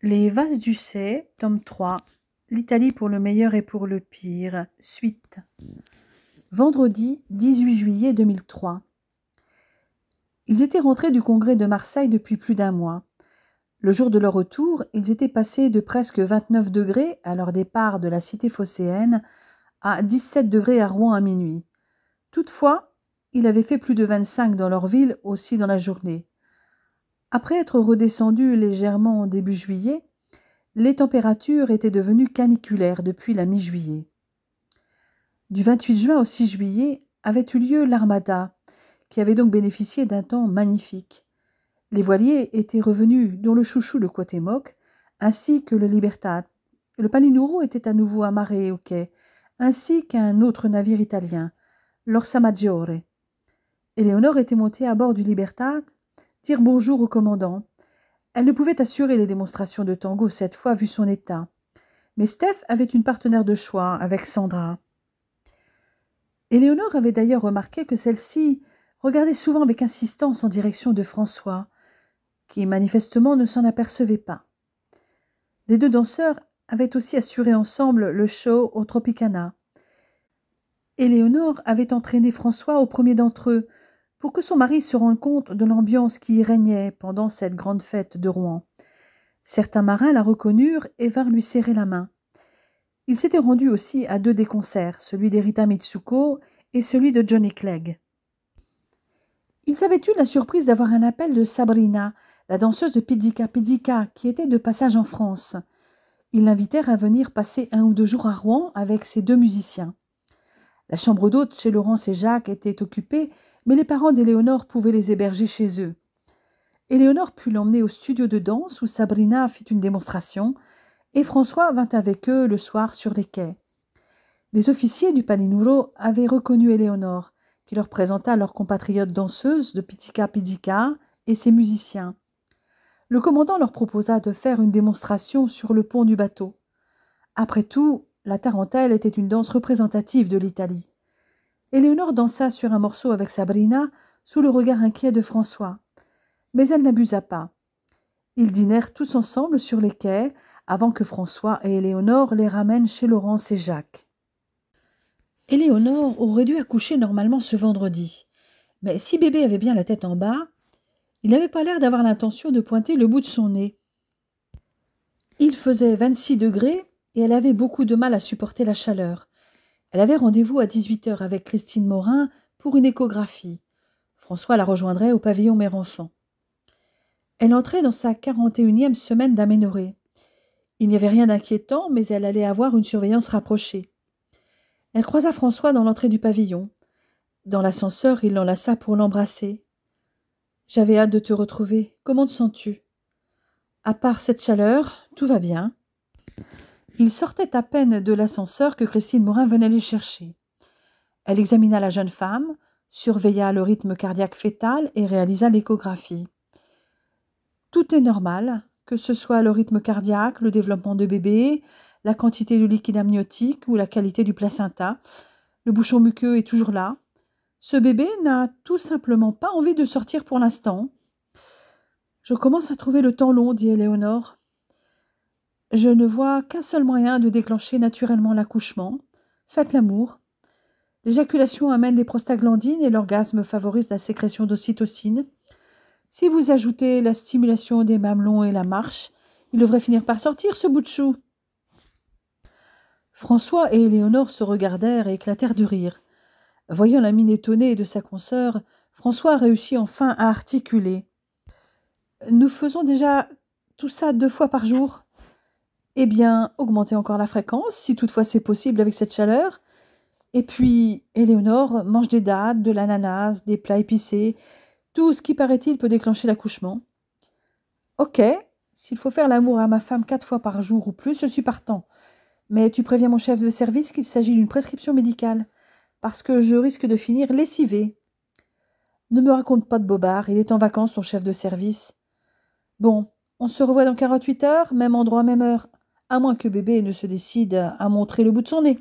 Les Vases du Cey, tome 3, l'Italie pour le meilleur et pour le pire, suite. Vendredi 18 juillet 2003. Ils étaient rentrés du congrès de Marseille depuis plus d'un mois. Le jour de leur retour, ils étaient passés de presque 29 degrés à leur départ de la cité phocéenne à 17 degrés à Rouen à minuit. Toutefois, il avait fait plus de 25 dans leur ville aussi dans la journée. Après être redescendus légèrement en début juillet, les températures étaient devenues caniculaires depuis la mi-juillet. Du 28 juin au 6 juillet avait eu lieu l'Armada, qui avait donc bénéficié d'un temps magnifique. Les voiliers étaient revenus, dont le chouchou le Cuauhtémoc, ainsi que le Libertad. Le Palinuro était à nouveau amarré au quai, ainsi qu'un autre navire italien, l'Orsa Maggiore. Éléonore était montée à bord du Libertad, dire bonjour au commandant. Elle ne pouvait assurer les démonstrations de tango cette fois, vu son état. Mais Steph avait une partenaire de choix, avec Sandra. Éléonore avait d'ailleurs remarqué que celle-ci regardait souvent avec insistance en direction de François, qui manifestement ne s'en apercevait pas. Les deux danseurs avaient aussi assuré ensemble le show au Tropicana. Éléonore avait entraîné François au premier d'entre eux, pour que son mari se rende compte de l'ambiance qui y régnait pendant cette grande fête de Rouen. Certains marins la reconnurent et vinrent lui serrer la main. Il s'était rendu aussi à deux des concerts, celui d'Erita Mitsuko et celui de Johnny Clegg. Ils avaient eu la surprise d'avoir un appel de Sabrina, la danseuse de Pizzica Pizzica, qui était de passage en France. Ils l'invitèrent à venir passer 1 ou 2 jours à Rouen avec ses 2 musiciens. La chambre d'hôte chez Laurence et Jacques était occupée, mais les parents d'Éléonore pouvaient les héberger chez eux. Éléonore put l'emmener au studio de danse où Sabrina fit une démonstration, et François vint avec eux le soir sur les quais. Les officiers du Palinuro avaient reconnu Éléonore, qui leur présenta leur compatriote danseuse de Pizzica Pizzica et ses musiciens. Le commandant leur proposa de faire une démonstration sur le pont du bateau. Après tout, la tarentelle était une danse représentative de l'Italie. Éléonore dansa sur un morceau avec Sabrina sous le regard inquiet de François. Mais elle n'abusa pas. Ils dînèrent tous ensemble sur les quais avant que François et Éléonore les ramènent chez Laurence et Jacques. Éléonore aurait dû accoucher normalement ce vendredi. Mais si bébé avait bien la tête en bas, il n'avait pas l'air d'avoir l'intention de pointer le bout de son nez. Il faisait 26 degrés et elle avait beaucoup de mal à supporter la chaleur. Elle avait rendez-vous à 18 h avec Christine Morin pour une échographie. François la rejoindrait au pavillon mère-enfant. Elle entrait dans sa 41e semaine d'aménorrhée. Il n'y avait rien d'inquiétant, mais elle allait avoir une surveillance rapprochée. Elle croisa François dans l'entrée du pavillon. Dans l'ascenseur, il l'enlaça pour l'embrasser. « J'avais hâte de te retrouver. Comment te sens-tu » ?»« À part cette chaleur, tout va bien. » Ils sortaient à peine de l'ascenseur que Christine Morin venait les chercher. Elle examina la jeune femme, surveilla le rythme cardiaque fœtal et réalisa l'échographie. Tout est normal, que ce soit le rythme cardiaque, le développement de bébé, la quantité de liquide amniotique ou la qualité du placenta. Le bouchon muqueux est toujours là. Ce bébé n'a tout simplement pas envie de sortir pour l'instant. Je commence à trouver le temps long, dit Éléonore. Je ne vois qu'un seul moyen de déclencher naturellement l'accouchement. Faites l'amour. L'éjaculation amène des prostaglandines et l'orgasme favorise la sécrétion d'ocytocine. Si vous ajoutez la stimulation des mamelons et la marche, il devrait finir par sortir ce bout de chou. François et Éléonore se regardèrent et éclatèrent de rire. Voyant la mine étonnée de sa consoeur, François réussit enfin à articuler. « Nous faisons déjà tout ça 2 fois par jour. Eh bien, augmentez encore la fréquence, si toutefois c'est possible avec cette chaleur. Et puis, Éléonore mange des dattes, de l'ananas, des plats épicés, tout ce qui, paraît-il, peut déclencher l'accouchement. Ok, s'il faut faire l'amour à ma femme 4 fois par jour ou plus, je suis partant. Mais tu préviens mon chef de service qu'il s'agit d'une prescription médicale, parce que je risque de finir lessivée. Ne me raconte pas de bobard, il est en vacances, ton chef de service. Bon, on se revoit dans 48 heures, même endroit, même heure, à moins que bébé ne se décide à montrer le bout de son nez.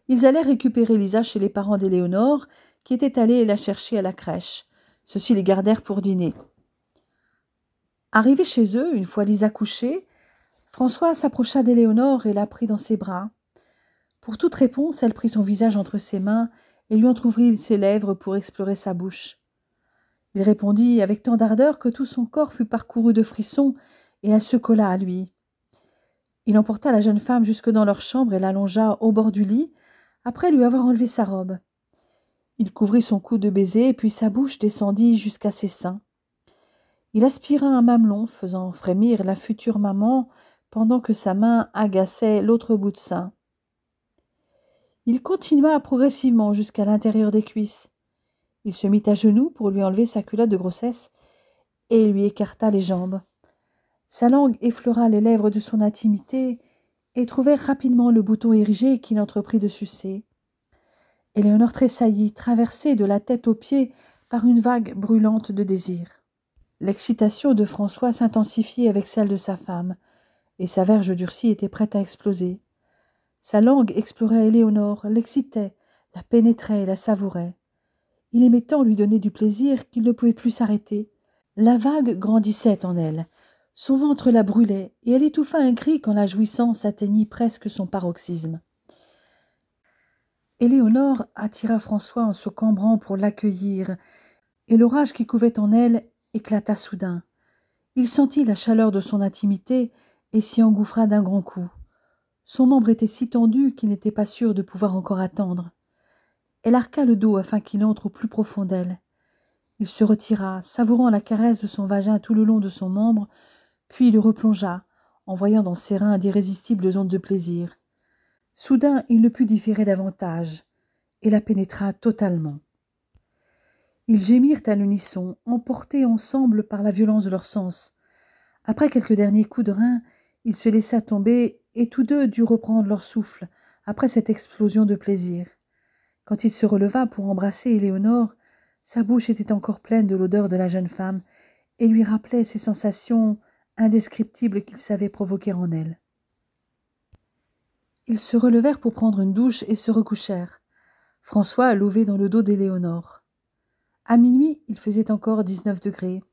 Ils allèrent récupérer Lisa chez les parents d'Éléonore, qui étaient allés la chercher à la crèche. Ceux-ci les gardèrent pour dîner. Arrivé chez eux, une fois Lisa couchée, François s'approcha d'Éléonore et la prit dans ses bras. Pour toute réponse, elle prit son visage entre ses mains et lui entr'ouvrit ses lèvres pour explorer sa bouche. Il répondit avec tant d'ardeur que tout son corps fut parcouru de frissons, et elle se colla à lui. Il emporta la jeune femme jusque dans leur chambre et l'allongea au bord du lit, après lui avoir enlevé sa robe. Il couvrit son cou de baisers, puis sa bouche descendit jusqu'à ses seins. Il aspira un mamelon, faisant frémir la future maman, pendant que sa main agaçait l'autre bout de sein. Il continua progressivement jusqu'à l'intérieur des cuisses. Il se mit à genoux pour lui enlever sa culotte de grossesse et lui écarta les jambes. Sa langue effleura les lèvres de son intimité et trouvait rapidement le bouton érigé qu'il entreprit de sucer. Éléonore tressaillit, traversée de la tête aux pieds par une vague brûlante de désir. L'excitation de François s'intensifiait avec celle de sa femme, et sa verge durcie était prête à exploser. Sa langue explorait Éléonore, l'excitait, la pénétrait et la savourait. Il aimait tant lui donner du plaisir qu'il ne pouvait plus s'arrêter. La vague grandissait en elle. Son ventre la brûlait, et elle étouffa un cri quand la jouissance atteignit presque son paroxysme. Éléonore attira François en se cambrant pour l'accueillir, et l'orage qui couvait en elle éclata soudain. Il sentit la chaleur de son intimité et s'y engouffra d'un grand coup. Son membre était si tendu qu'il n'était pas sûr de pouvoir encore attendre. Elle arqua le dos afin qu'il entre au plus profond d'elle. Il se retira, savourant la caresse de son vagin tout le long de son membre, puis le replongea, en voyant dans ses reins d'irrésistibles ondes de plaisir. Soudain, il ne put différer davantage, et la pénétra totalement. Ils gémirent à l'unisson, emportés ensemble par la violence de leurs sens. Après quelques derniers coups de rein, il se laissa tomber, et tous deux durent reprendre leur souffle, après cette explosion de plaisir. Quand il se releva pour embrasser Éléonore, sa bouche était encore pleine de l'odeur de la jeune femme, et lui rappelait ces sensations indescriptibles qu'il savait provoquer en elle. Ils se relevèrent pour prendre une douche et se recouchèrent. François louvé dans le dos d'Éléonore. À minuit, il faisait encore 19 degrés.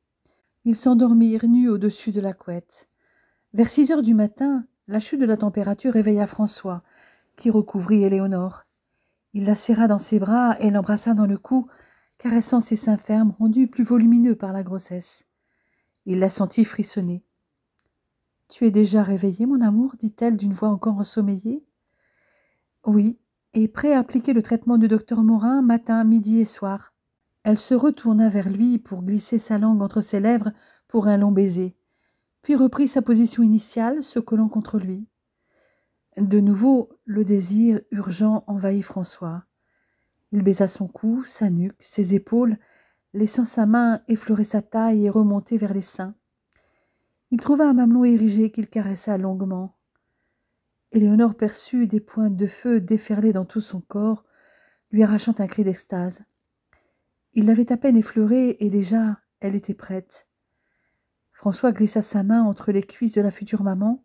Ils s'endormirent nus au-dessus de la couette. Vers 6 heures du matin, la chute de la température réveilla François, qui recouvrit Éléonore. Il la serra dans ses bras et l'embrassa dans le cou, caressant ses seins fermes rendus plus volumineux par la grossesse. Il la sentit frissonner. « Tu es déjà réveillé, mon amour ?» dit-elle d'une voix encore ensommeillée. « Oui, et prêt à appliquer le traitement du docteur Morin matin, midi et soir. » Elle se retourna vers lui pour glisser sa langue entre ses lèvres pour un long baiser, puis reprit sa position initiale, se collant contre lui. De nouveau, le désir urgent envahit François. Il baisa son cou, sa nuque, ses épaules, laissant sa main effleurer sa taille et remonter vers les seins. Il trouva un mamelon érigé qu'il caressa longuement. Éléonore perçut des pointes de feu déferler dans tout son corps, lui arrachant un cri d'extase. Il l'avait à peine effleurée et déjà elle était prête. François glissa sa main entre les cuisses de la future maman,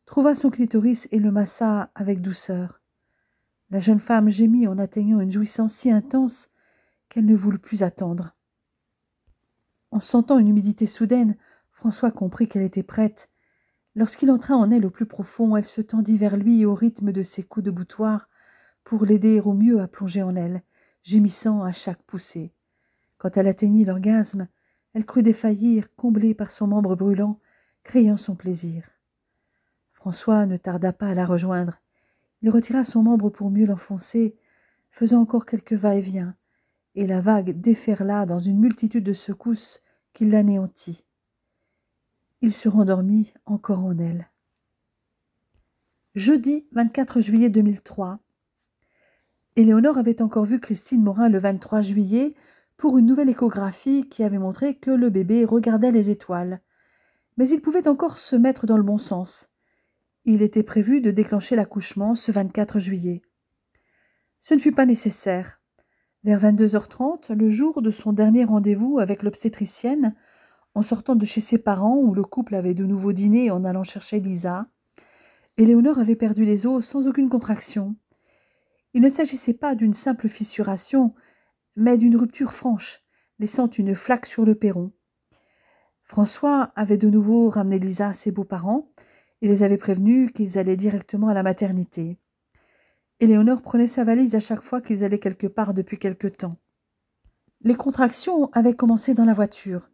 trouva son clitoris et le massa avec douceur. La jeune femme gémit en atteignant une jouissance si intense qu'elle ne voulut plus attendre. En sentant une humidité soudaine, François comprit qu'elle était prête. Lorsqu'il entra en elle au plus profond, elle se tendit vers lui au rythme de ses coups de boutoir pour l'aider au mieux à plonger en elle, gémissant à chaque poussée. Quand elle atteignit l'orgasme, elle crut défaillir, comblée par son membre brûlant, criant son plaisir. François ne tarda pas à la rejoindre. Il retira son membre pour mieux l'enfoncer, faisant encore quelques va-et-vient, et la vague déferla dans une multitude de secousses qui l'anéantit. Il se rendormit encore en elle. Jeudi 24 juillet 2003. Éléonore avait encore vu Christine Morin le 23 juillet pour une nouvelle échographie qui avait montré que le bébé regardait les étoiles. Mais il pouvait encore se mettre dans le bon sens. Il était prévu de déclencher l'accouchement ce 24 juillet. Ce ne fut pas nécessaire. Vers 22h30, le jour de son dernier rendez-vous avec l'obstétricienne, en sortant de chez ses parents où le couple avait de nouveau dîné en allant chercher Lisa, Éléonore avait perdu les os sans aucune contraction. Il ne s'agissait pas d'une simple fissuration, mais d'une rupture franche, laissant une flaque sur le perron. François avait de nouveau ramené Lisa à ses beaux-parents et les avait prévenus qu'ils allaient directement à la maternité. Éléonore prenait sa valise à chaque fois qu'ils allaient quelque part depuis quelque temps. Les contractions avaient commencé dans la voiture,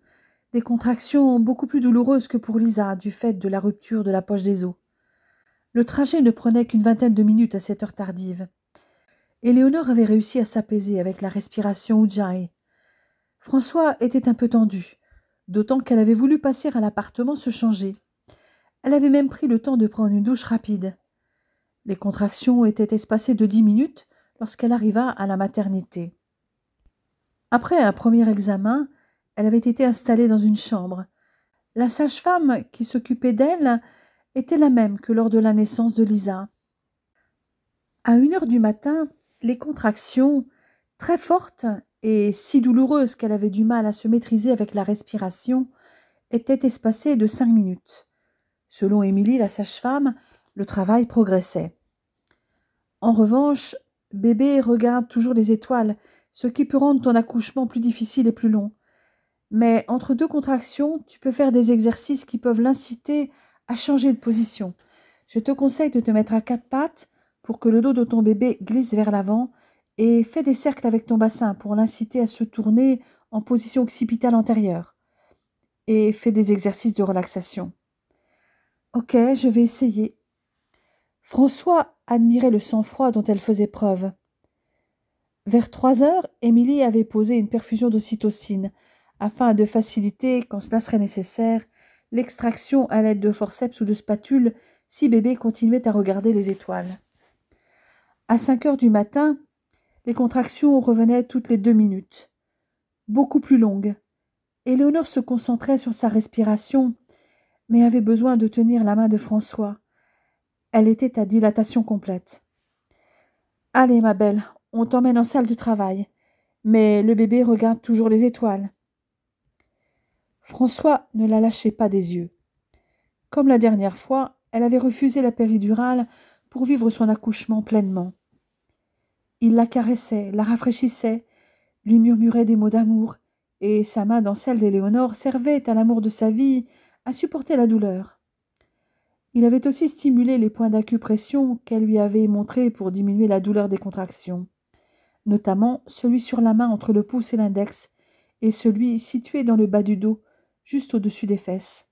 des contractions beaucoup plus douloureuses que pour Lisa du fait de la rupture de la poche des os. Le trajet ne prenait qu'une vingtaine de minutes à cette heure tardive. Éléonore avait réussi à s'apaiser avec la respiration Ujjayi. François était un peu tendu, d'autant qu'elle avait voulu passer à l'appartement se changer. Elle avait même pris le temps de prendre une douche rapide. Les contractions étaient espacées de 10 minutes lorsqu'elle arriva à la maternité. Après un premier examen, elle avait été installée dans une chambre. La sage-femme qui s'occupait d'elle était la même que lors de la naissance de Lisa. À 1 heure du matin, les contractions, très fortes et si douloureuses qu'elle avait du mal à se maîtriser avec la respiration, étaient espacées de 5 minutes. Selon Émilie, la sage-femme, le travail progressait. En revanche, bébé regarde toujours les étoiles, ce qui peut rendre ton accouchement plus difficile et plus long. Mais entre 2 contractions, tu peux faire des exercices qui peuvent l'inciter à changer de position. Je te conseille de te mettre à 4 pattes pour que le dos de ton bébé glisse vers l'avant et fais des cercles avec ton bassin pour l'inciter à se tourner en position occipitale antérieure. Et fais des exercices de relaxation. Ok, je vais essayer. François admirait le sang-froid dont elle faisait preuve. Vers 3 heures, Émilie avait posé une perfusion d'ocytocine afin de faciliter, quand cela serait nécessaire, l'extraction à l'aide de forceps ou de spatule si bébé continuait à regarder les étoiles. À 5 heures du matin, les contractions revenaient toutes les 2 minutes. Beaucoup plus longues. Éléonore se concentrait sur sa respiration, mais avait besoin de tenir la main de François. Elle était à dilatation complète. « Allez, ma belle, on t'emmène en salle de travail. Mais le bébé regarde toujours les étoiles. » François ne la lâchait pas des yeux. Comme la dernière fois, elle avait refusé la péridurale pour vivre son accouchement pleinement. Il la caressait, la rafraîchissait, lui murmurait des mots d'amour, et sa main dans celle d'Éléonore servait à l'amour de sa vie à supporter la douleur. Il avait aussi stimulé les points d'acupression qu'elle lui avait montrés pour diminuer la douleur des contractions, notamment celui sur la main entre le pouce et l'index, et celui situé dans le bas du dos, juste au-dessus des fesses.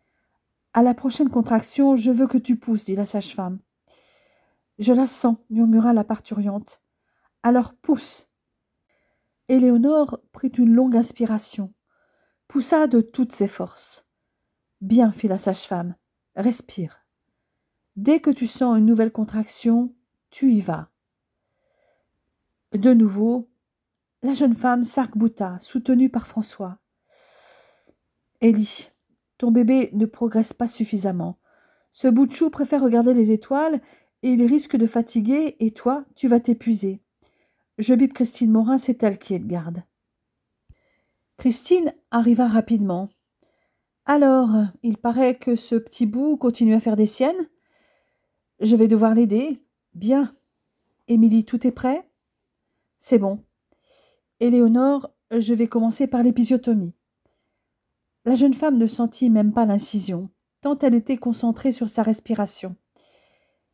« À la prochaine contraction, je veux que tu pousses, dit la sage-femme. « Je la sens, murmura la parturiente. « Alors pousse. » Éléonore prit une longue inspiration, poussa de toutes ses forces. « Bien, fit la sage-femme, respire. Dès que tu sens une nouvelle contraction, tu y vas. » De nouveau, la jeune femme s'arc-bouta, soutenue par François. « Élie, ton bébé ne progresse pas suffisamment. Ce bout de chou préfère regarder les étoiles et il risque de fatiguer et toi, tu vas t'épuiser. Je bip Christine Morin, c'est elle qui est de garde. » Christine arriva rapidement. « Alors, il paraît que ce petit bout continue à faire des siennes. Je vais devoir l'aider. Bien. Émilie, tout est prêt? C'est bon. Éléonore, je vais commencer par l'épisiotomie. » La jeune femme ne sentit même pas l'incision, tant elle était concentrée sur sa respiration.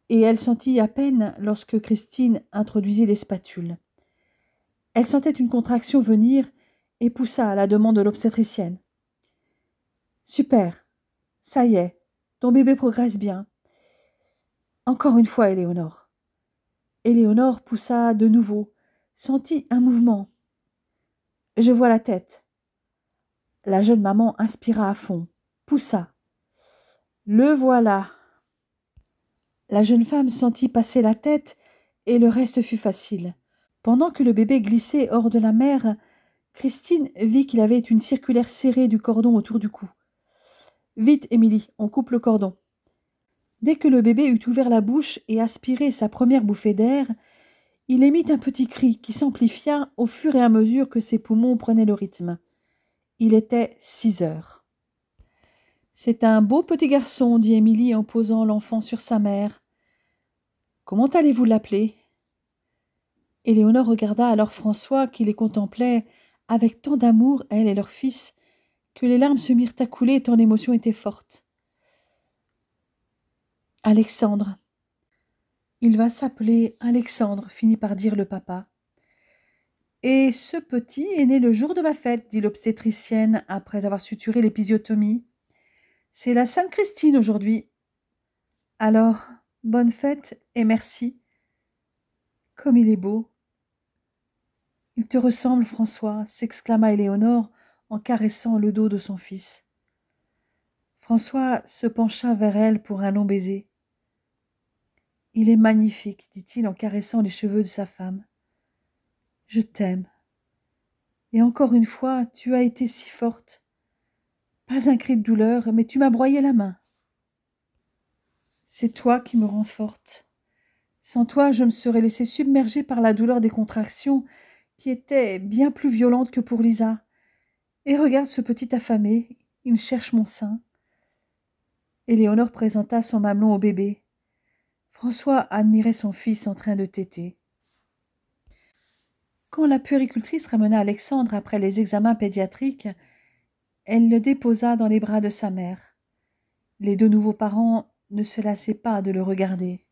Et elle sentit à peine lorsque Christine introduisit les spatules. Elle sentait une contraction venir et poussa à la demande de l'obstétricienne. « Super. Ça y est. Ton bébé progresse bien. » Encore une fois, Éléonore. Éléonore poussa de nouveau, sentit un mouvement. « Je vois la tête. » La jeune maman inspira à fond, poussa. « Le voilà. » La jeune femme sentit passer la tête et le reste fut facile. Pendant que le bébé glissait hors de la mère, Christine vit qu'il avait une circulaire serrée du cordon autour du cou. « Vite, Émilie, on coupe le cordon. » Dès que le bébé eut ouvert la bouche et aspiré sa première bouffée d'air, il émit un petit cri qui s'amplifia au fur et à mesure que ses poumons prenaient le rythme. Il était 6 heures. « C'est un beau petit garçon, dit Émilie en posant l'enfant sur sa mère. Comment allez-vous l'appeler ? » Éléonore regarda alors François qui les contemplait avec tant d'amour, elle et leur fils, que les larmes se mirent à couler tant l'émotion était forte. Alexandre. Il va s'appeler Alexandre, finit par dire le papa. Et ce petit est né le jour de ma fête, dit l'obstétricienne après avoir suturé l'épisiotomie. C'est la Sainte Christine aujourd'hui. Alors, bonne fête et merci. Comme il est beau. Il te ressemble, François, s'exclama Éléonore en caressant le dos de son fils. François se pencha vers elle pour un long baiser. Il est magnifique, dit-il en caressant les cheveux de sa femme. Je t'aime. Et encore une fois, tu as été si forte. Pas un cri de douleur, mais tu m'as broyé la main. C'est toi qui me rends forte. Sans toi, je me serais laissée submerger par la douleur des contractions, qui étaient bien plus violentes que pour Lisa. Et regarde ce petit affamé, il cherche mon sein. Éléonore présenta son mamelon au bébé. François admirait son fils en train de téter. Quand la puéricultrice ramena Alexandre après les examens pédiatriques, elle le déposa dans les bras de sa mère. Les deux nouveaux parents ne se lassaient pas de le regarder.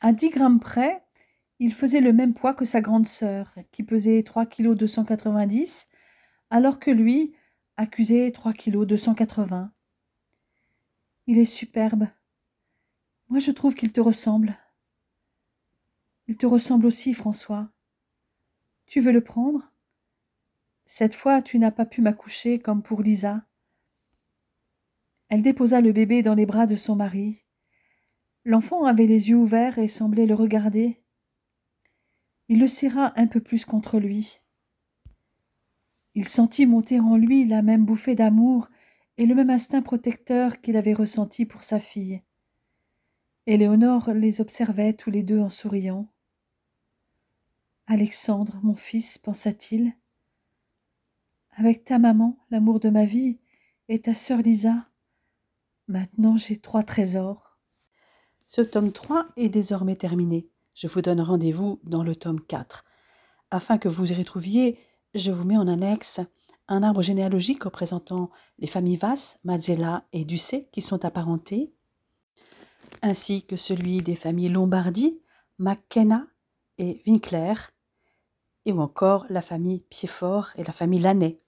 À 10 grammes près, il faisait le même poids que sa grande sœur, qui pesait 3,290 kg, alors que lui accusait 3,280 kg. Il est superbe. Moi, je trouve qu'il te ressemble. Il te ressemble aussi, François. Tu veux le prendre? Cette fois, tu n'as pas pu m'accoucher comme pour Lisa. Elle déposa le bébé dans les bras de son mari. L'enfant avait les yeux ouverts et semblait le regarder. Il le serra un peu plus contre lui. Il sentit monter en lui la même bouffée d'amour et le même instinct protecteur qu'il avait ressenti pour sa fille. Éléonore les observait tous les deux en souriant. « Alexandre, mon fils, pensa-t-il, avec ta maman, l'amour de ma vie, et ta sœur Lisa, maintenant j'ai 3 trésors. » Ce tome 3 est désormais terminé. Je vous donne rendez-vous dans le tome 4. Afin que vous y retrouviez, je vous mets en annexe un arbre généalogique représentant les familles Vasse, Mazzella et Ducé qui sont apparentées, ainsi que celui des familles Lombardi, McKenna et Winkler, et ou encore la famille Piedfort et la famille Lannet.